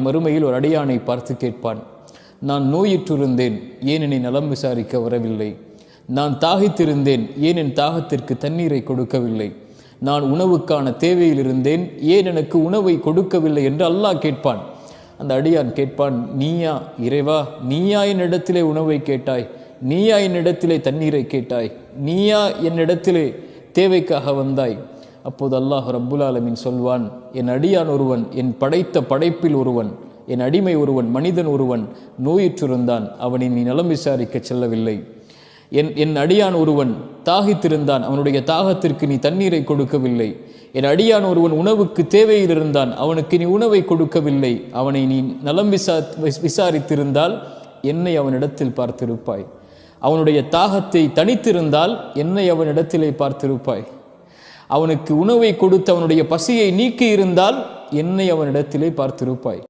மறுமையில் ஒரு அடியானை பார்த்து கேட்பான், நான் நோயிற்றிருந்தேன், ஏன் என்னை நலம் விசாரிக்க வரவில்லை? நான் தாகித்திருந்தேன், ஏன் என் தாகத்திற்கு தண்ணீரை கொடுக்கவில்லை? நான் உணவுக்கான தேவையில் இருந்தேன், ஏன் எனக்கு உணவை கொடுக்கவில்லை என்று அல்லாஹ் கேட்பான். அந்த அடியான் கேட்பான், நீயா இறைவா, நீயா என்னிடத்திலே உணவை கேட்டாய்? நீயா என்னிடத்திலே தண்ணீரை கேட்டாய்? நீயா என்னிடத்திலே தேவைக்காக வந்தாய்? அப்போது அல்லாஹ் ரப்புல் ஆலமீன் சொல்வான், என் அடியான் ஒருவன், என் படைத்த படைப்பில் ஒருவன், என் அடிமை ஒருவன், மனிதன் ஒருவன் நோயிற்றிருந்தான், அவனை நீ நலம் விசாரிக்க செல்லவில்லை. என் அடியான் ஒருவன் தாகித்திருந்தான், அவனுடைய தாகத்திற்கு நீ தண்ணீரை கொடுக்கவில்லை. என் அடியான் ஒருவன் உணவுக்கு தேவையில் இருந்தான், அவனுக்கு நீ உணவை கொடுக்கவில்லை. அவனை நீ நலம் விசாரித்திருந்தால் என்னை அவனிடத்தில் பார்த்திருப்பாய். அவனுடைய தாகத்தை தணித்திருந்தால் என்னை அவனிடத்திலே பார்த்திருப்பாய். அவனுக்கு உணவை கொடுத்து அவனுடைய பசியை நீக்கி இருந்தால் என்னை அவனிடத்திலே பார்த்திருப்பாய்.